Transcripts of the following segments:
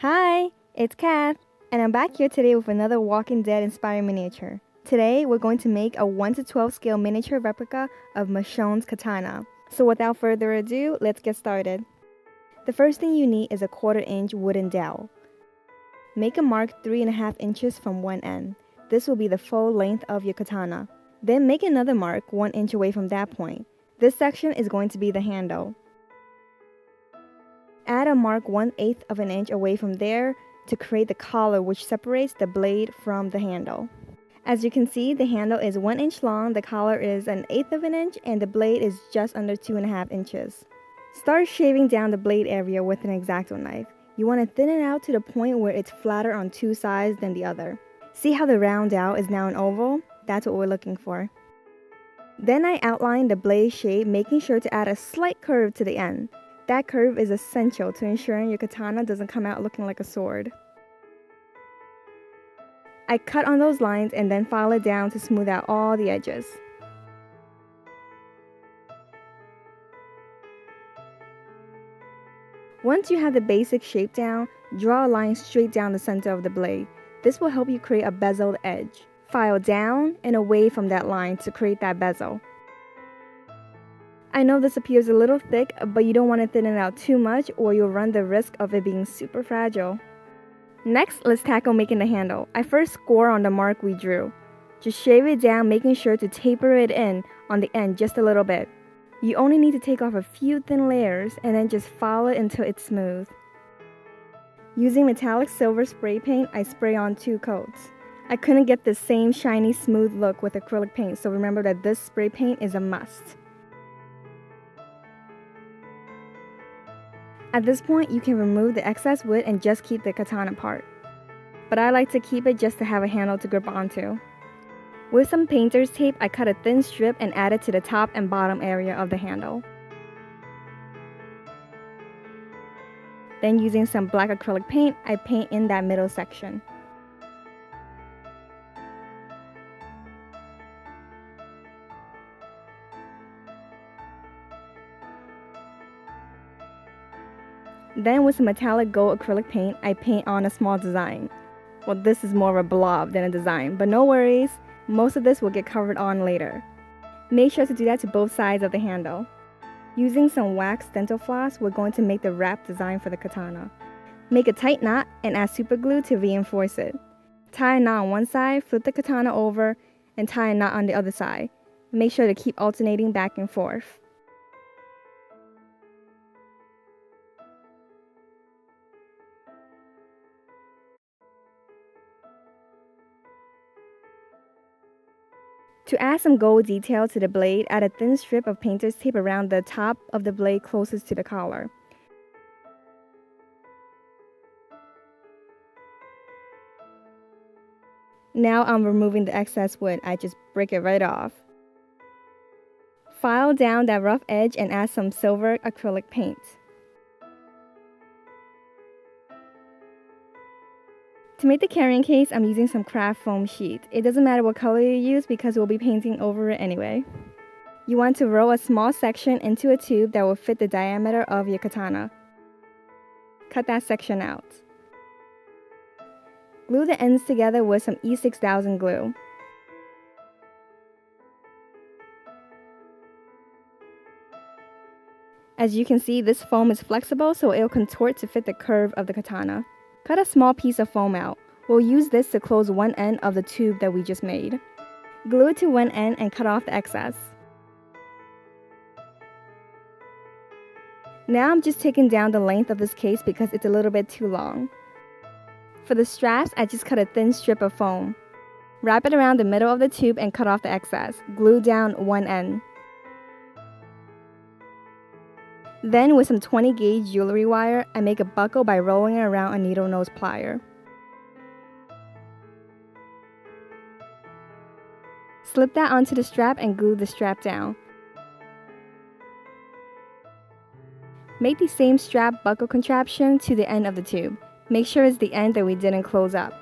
Hi, it's Kath, and I'm back here today with another Walking Dead inspired miniature. Today, we're going to make a 1 to 12 scale miniature replica of Michonne's katana. So without further ado, let's get started. The first thing you need is a 1/4 inch wooden dowel. Make a mark 3.5 inches from one end. This will be the full length of your katana. Then make another mark 1 inch away from that point. This section is going to be the handle. Add a mark 1/8 of an inch away from there to create the collar which separates the blade from the handle. As you can see, the handle is 1 inch long, the collar is 1/8 of an inch, and the blade is just under 2.5 inches. Start shaving down the blade area with an X-Acto knife. You want to thin it out to the point where it's flatter on two sides than the other. See how the round out is now an oval? That's what we're looking for. Then I outline the blade shape, making sure to add a slight curve to the end. That curve is essential to ensuring your katana doesn't come out looking like a sword. I cut on those lines and then file it down to smooth out all the edges. Once you have the basic shape down, draw a line straight down the center of the blade. This will help you create a bezeled edge. File down and away from that line to create that bezel. I know this appears a little thick, but you don't want to thin it out too much or you'll run the risk of it being super fragile. Next, let's tackle making the handle. I first score on the mark we drew. Just shave it down, making sure to taper it in on the end just a little bit. You only need to take off a few thin layers and then just file it until it's smooth. Using metallic silver spray paint, I spray on 2 coats. I couldn't get the same shiny smooth look with acrylic paint, so remember that this spray paint is a must. At this point, you can remove the excess wood and just keep the katana part. But I like to keep it just to have a handle to grip onto. With some painter's tape, I cut a thin strip and add it to the top and bottom area of the handle. Then using some black acrylic paint, I paint in that middle section. Then with some metallic gold acrylic paint, I paint on a small design. Well, this is more of a blob than a design, but no worries, most of this will get covered on later. Make sure to do that to both sides of the handle. Using some wax dental floss, we're going to make the wrap design for the katana. Make a tight knot and add super glue to reinforce it. Tie a knot on one side, flip the katana over, and tie a knot on the other side. Make sure to keep alternating back and forth. To add some gold detail to the blade, add a thin strip of painter's tape around the top of the blade closest to the collar. Now I'm removing the excess wood, I just break it right off. File down that rough edge and add some silver acrylic paint. To make the carrying case, I'm using some craft foam sheet. It doesn't matter what color you use because we'll be painting over it anyway. You want to roll a small section into a tube that will fit the diameter of your katana. Cut that section out. Glue the ends together with some E6000 glue. As you can see, this foam is flexible, so it'll contort to fit the curve of the katana. Cut a small piece of foam out. We'll use this to close one end of the tube that we just made. Glue it to one end and cut off the excess. Now I'm just taking down the length of this case because it's a little bit too long. For the straps, I just cut a thin strip of foam. Wrap it around the middle of the tube and cut off the excess. Glue down one end. Then with some 20 gauge jewelry wire, I make a buckle by rolling it around a needle nose plier. Slip that onto the strap and glue the strap down. Make the same strap buckle contraption to the end of the tube. Make sure it's the end that we didn't close up.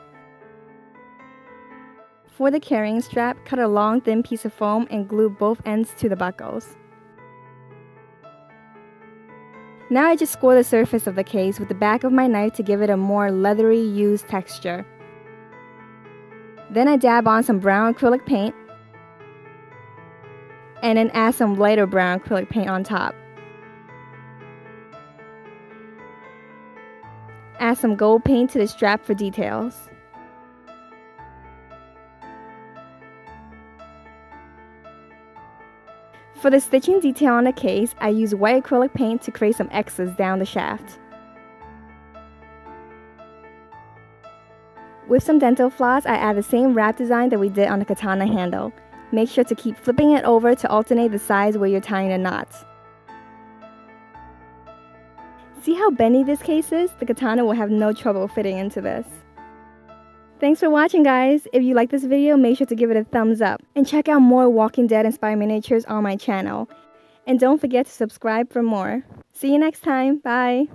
For the carrying strap, cut a long thin piece of foam and glue both ends to the buckles. Now I just score the surface of the case with the back of my knife to give it a more leathery used texture. Then I dab on some brown acrylic paint and then add some lighter brown acrylic paint on top. Add some gold paint to the strap for details. For the stitching detail on the case, I use white acrylic paint to create some X's down the shaft. With some dental floss, I add the same wrap design that we did on the katana handle. Make sure to keep flipping it over to alternate the sides where you're tying the knots. See how bendy this case is? The katana will have no trouble fitting into this. Thanks for watching, guys. If you like this video, make sure to give it a thumbs up. And check out more Walking Dead inspired miniatures on my channel. And don't forget to subscribe for more. See you next time. Bye.